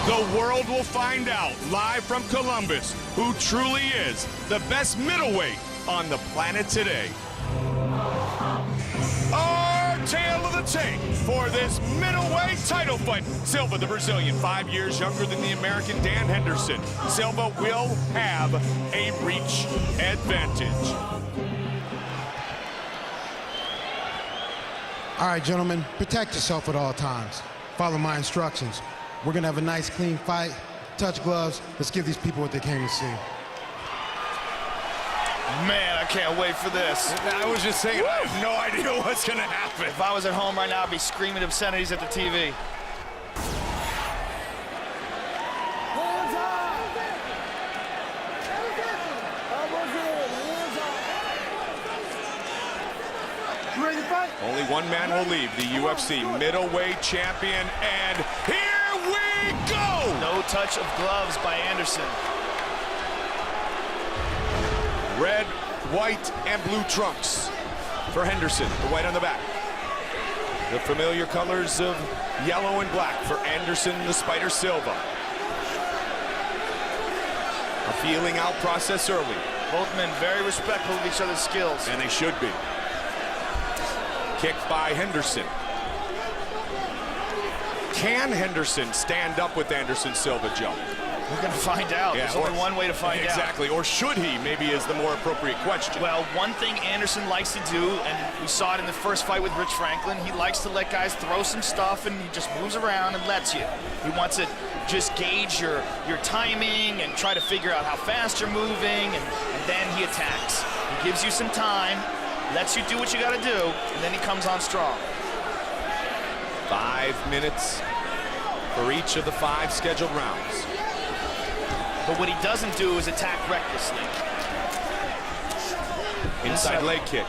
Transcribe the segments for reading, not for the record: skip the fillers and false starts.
The world will find out live from Columbus who truly is the best middleweight on the planet today. Our tale of the tape for this middleweight title fight. Silva, the Brazilian, 5 years younger than the American Dan Henderson. Silva will have a reach advantage. All right, gentlemen, protect yourself at all times. Follow my instructions. We're gonna have a nice, clean fight. Touch gloves. Let's give these people what they came to see. Man, I can't wait for this. I was just saying, I have no idea what's gonna happen. If I was at home right now, I'd be screaming obscenities at the TV. Only one man will leave, the UFC middleweight champion, and here we go! No touch of gloves by Anderson. Red, white, and blue trunks for Henderson, the white on the back. The familiar colors of yellow and black for Anderson, the Spider Silva. A feeling out process early. Both men very respectful of each other's skills. And they should be. Kicked by Henderson. Can Henderson stand up with Anderson Silva, Joe? We're going to find out. Yeah, There's only one way to find out. Exactly. Or should he, maybe, is the more appropriate question. Well, one thing Anderson likes to do, and we saw it in the first fight with Rich Franklin, he likes to let guys throw some stuff, and he just moves around and lets you. He wants to just gauge your timing and try to figure out how fast you're moving, and then he attacks. He gives you some time, lets you do what you got to do, and then he comes on strong. 5 minutes for each of the 5 scheduled rounds. But what he doesn't do is attack recklessly. Inside leg kick.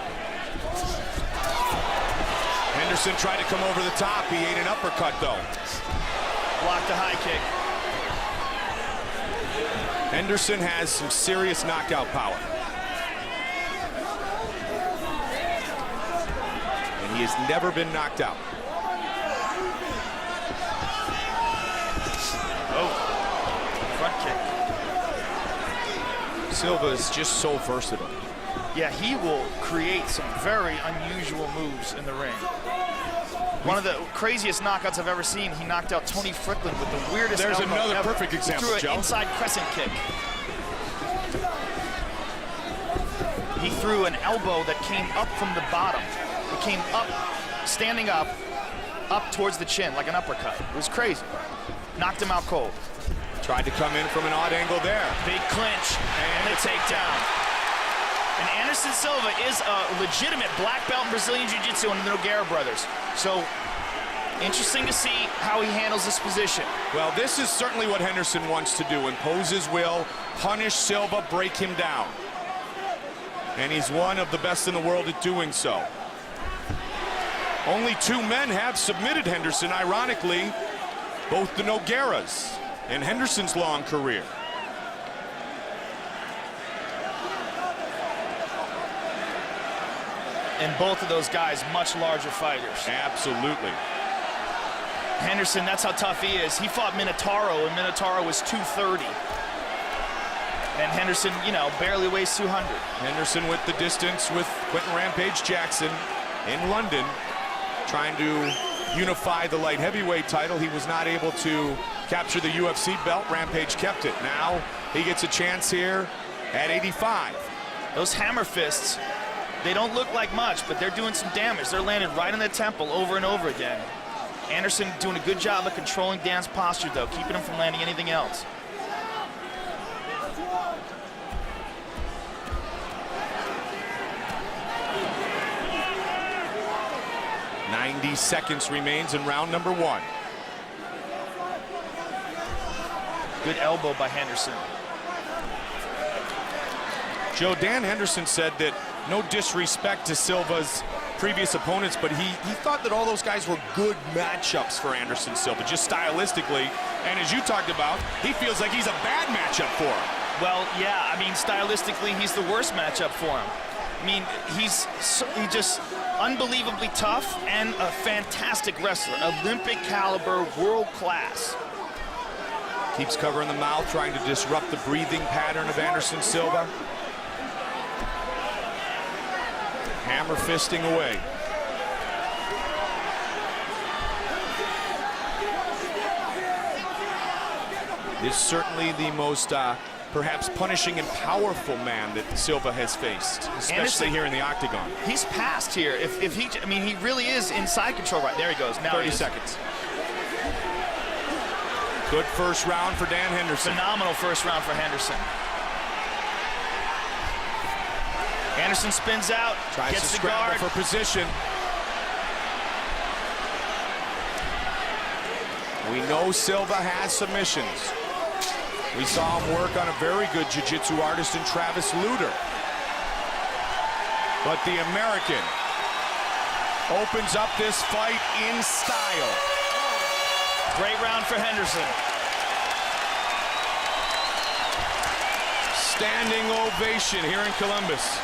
Henderson tried to come over the top. He ate an uppercut, though. Blocked a high kick. Henderson has some serious knockout power. And he has never been knocked out. Oh, front kick. Silva is just so versatile. Yeah, he will create some very unusual moves in the ring. One of the craziest knockouts I've ever seen, he knocked out Tony Fricklin with the weirdest There's elbow another ever. perfect example, He threw Joe. an inside crescent kick. He threw an elbow that came up from the bottom. It came up, standing up towards the chin, like an uppercut. It was crazy. Knocked him out cold. Tried to come in from an odd angle there. Big clinch and a takedown. And Anderson Silva is a legitimate black belt in Brazilian Jiu-Jitsu and the Nogueira brothers. So, interesting to see how he handles this position. Well, this is certainly what Henderson wants to do. Impose his will, punish Silva, break him down. And he's one of the best in the world at doing so. Only 2 men have submitted Henderson, ironically, both the Nogueiras in Henderson's long career. And both of those guys, much larger fighters. Absolutely. Henderson, that's how tough he is. He fought Minotauro, and Minotauro was 230. And Henderson, you know, barely weighs 200. Henderson with the distance with Quentin Rampage Jackson in London, trying to unify the light heavyweight title. He was not able to capture the UFC belt. Rampage kept it. Now he gets a chance here at 85. Those hammer fists, they don't look like much, but they're doing some damage. They're landing right in the temple over and over again. Anderson doing a good job of controlling Dan's posture, though, keeping him from landing anything else. "90 seconds remains in round number 1. Good elbow by Henderson. Joe, Dan Henderson said that no disrespect to Silva's previous opponents, but he thought that all those guys were good matchups for Anderson Silva, just stylistically. And as you talked about, he feels like he's a bad matchup for him. Well, yeah, I mean, stylistically, he's the worst matchup for him. I mean, he's just unbelievably tough and a fantastic wrestler, Olympic caliber, world class. Keeps covering the mouth, trying to disrupt the breathing pattern of Anderson Silva. Hammer fisting away. Is certainly the most perhaps punishing and powerful man that Silva has faced, especially Anderson, here in the octagon. He's passed here. If he, I mean, he really is inside control. Right there, he goes. Now 30 seconds. Good first round for Dan Henderson. Phenomenal first round for Henderson. Anderson spins out, tries gets to the guard scramble for position. We know Silva has submissions. We saw him work on a very good jiu-jitsu artist in Travis Luter. But the American opens up this fight in style. Great round for Henderson. Standing ovation here in Columbus.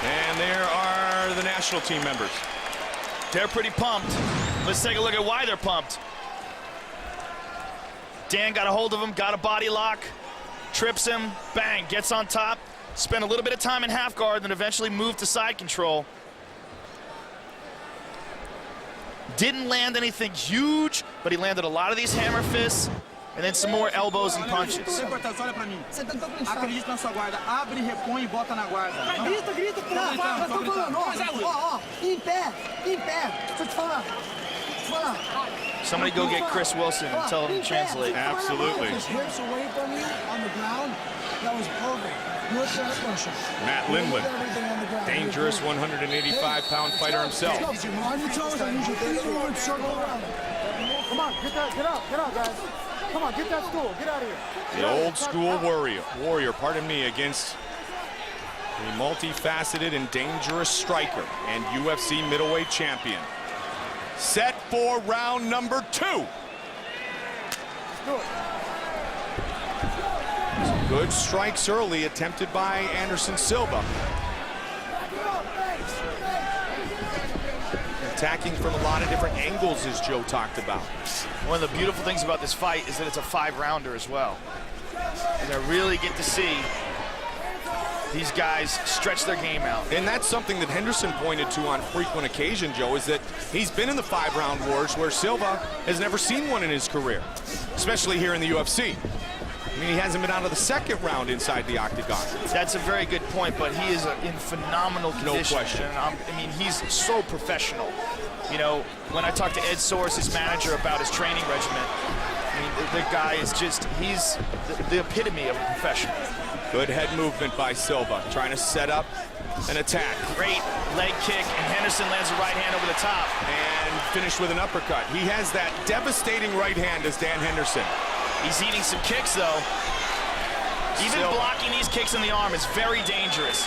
And there are the national team members. They're pretty pumped. Let's take a look at why they're pumped. Dan got a hold of him, got a body lock, trips him, bang, gets on top, spent a little bit of time in half guard, then eventually moved to side control. Didn't land anything huge, but he landed a lot of these hammer fists, and then some more elbows and punches. Acredite na sua guarda, abre, repõe e bota na guarda. Grita, tô falando, ó, em pé, deixa eu te falar. Somebody go get Chris Wilson and tell him to translate. Absolutely. Just hips away from you on the ground, that was perfect. Good transmission. Matt Lindland, dangerous 185-pound fighter himself. On your toes, I need you to circle around. Come on, get out, guys. Come on, get that stool, get out of here. The old school warrior, pardon me, against a multifaceted and dangerous striker and UFC middleweight champion. Set for round number 2. Some good strikes early attempted by Anderson Silva. Attacking from a lot of different angles, as Joe talked about. One of the beautiful things about this fight is that it's a 5-rounder as well. And I really get to see these guys stretch their game out. And that's something that Henderson pointed to on frequent occasion, Joe, is that he's been in the 5-round wars where Silva has never seen one in his career, especially here in the UFC. I mean, he hasn't been out of the 2nd round inside the octagon. That's a very good point, but he is in phenomenal condition. No question. And I mean, he's so professional. You know, when I talked to Ed Soares, his manager, about his training regimen, I mean, the guy is just, he's the epitome of a professional. Good head movement by Silva, trying to set up an attack. Great leg kick, and Henderson lands a right hand over the top. And finished with an uppercut. He has that devastating right hand as Dan Henderson. He's eating some kicks, though. Even Silva. blocking these kicks in the arm is very dangerous.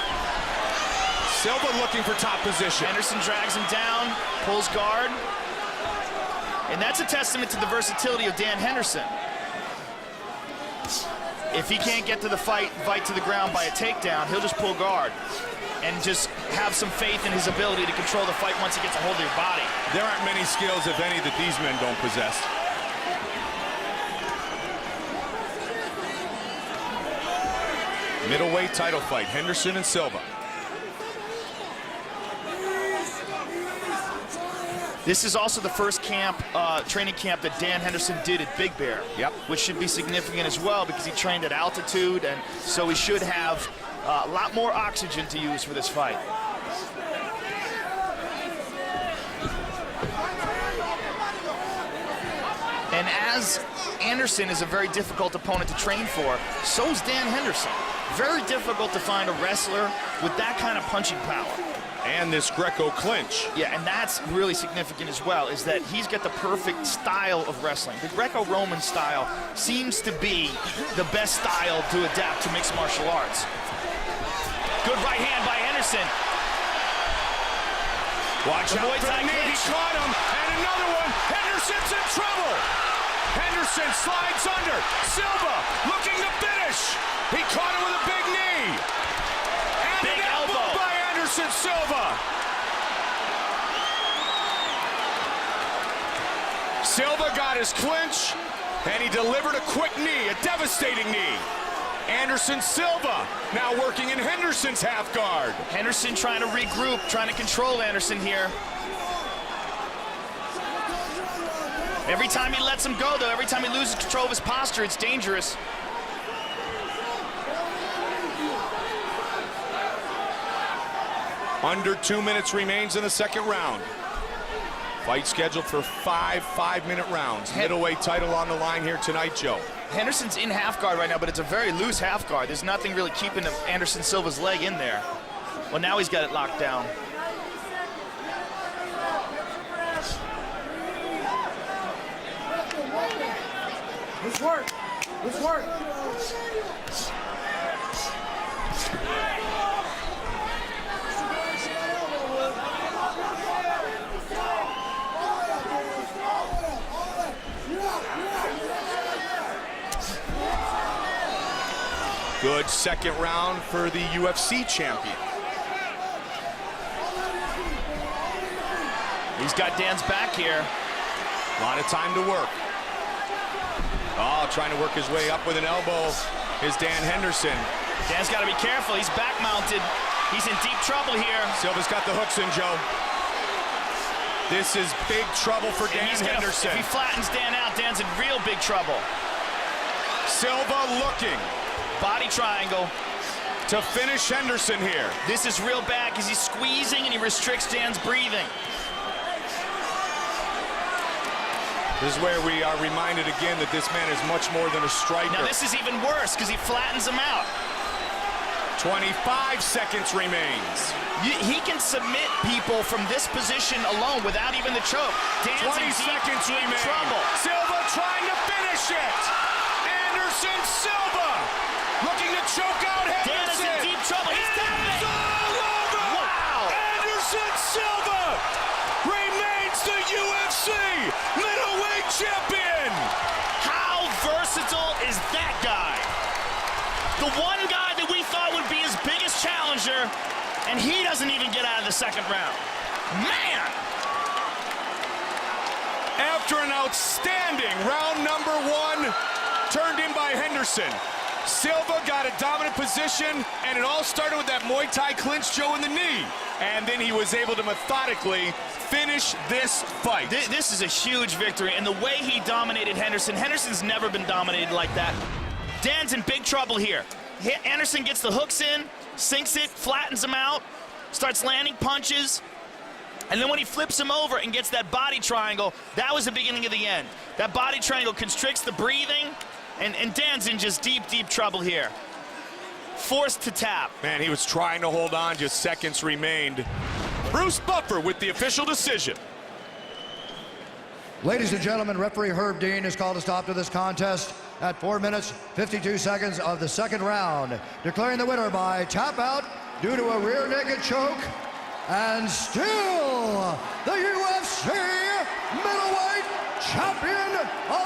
Silva looking for top position. Henderson drags him down, pulls guard. And that's a testament to the versatility of Dan Henderson. If he can't get to the fight to the ground by a takedown, he'll just pull guard and just have some faith in his ability to control the fight once he gets a hold of your body. There aren't many skills, if any, that these men don't possess. Middleweight title fight, Henderson and Silva. This is also the first training camp that Dan Henderson did at Big Bear. Yep. Which should be significant as well because he trained at altitude, and so he should have a lot more oxygen to use for this fight. And as Anderson is a very difficult opponent to train for, so is Dan Henderson. Very difficult to find a wrestler with that kind of punching power. And this Greco clinch. Yeah, and that's really significant as well, is that he's got the perfect style of wrestling. The Greco-Roman style seems to be the best style to adapt to mixed martial arts. Good right hand by Henderson. Watch out for the knee, he caught him, and another one. Henderson's in trouble. Henderson slides under. Silva looking to finish. He caught him with a big knee. And Big an elbow by Anderson Silva. Silva got his clinch. And he delivered a quick knee, a devastating knee. Anderson Silva now working in Henderson's half guard. Henderson trying to regroup, trying to control Anderson here. Every time he lets him go, though, every time he loses control of his posture, it's dangerous. Under 2 minutes remains in the second round. Fight scheduled for 5 5-minute rounds. Middleweight title on the line here tonight, Joe. Henderson's in half guard right now, but it's a very loose half guard. There's nothing really keeping Anderson Silva's leg in there. Well, now he's got it locked down. Let's work. Let's work. Good second round for the UFC champion. He's got Dan's back here. A lot of time to work. Oh, trying to work his way up with an elbow is Dan Henderson. Dan's got to be careful. He's back mounted. He's in deep trouble here. Silva's got the hooks in, Joe. This is big trouble for Dan Henderson. If he flattens Dan out, Dan's in real big trouble. Silva looking. Body triangle. To finish Henderson here. This is real bad because he's squeezing and he restricts Dan's breathing. This is where we are reminded again that this man is much more than a striker. Now this is even worse because he flattens him out. 25 seconds remains. He can submit people from this position alone without even the choke. Dan's 20 in seconds deep remain. trouble. Silva trying to finish it. Anderson Silva looking to choke out Henderson. Dan is in deep trouble. He's tapping. It's all over. Wow. Anderson Silva remains the UFC middleweight champion. How versatile is that guy? The one guy that we thought would be his biggest challenger, and he doesn't even get out of the second round. Man! After an outstanding round number 1 turned in by Henderson, Silva got a dominant position, and it all started with that Muay Thai clinch, Joe, in the knee. And then he was able to methodically finish this fight. This is a huge victory, and the way he dominated Henderson, Henderson's never been dominated like that. Dan's in big trouble here. Anderson gets the hooks in, sinks it, flattens him out, starts landing punches, and then when he flips him over and gets that body triangle, that was the beginning of the end. That body triangle constricts the breathing, and Dan's in just deep, deep trouble here. Forced to tap. Man, he was trying to hold on, just seconds remained. Bruce Buffer with the official decision. Ladies and gentlemen, referee Herb Dean has called a stop to this contest at 4 minutes, 52 seconds of the second round, declaring the winner by tap out due to a rear naked choke, and still the UFC middleweight champion of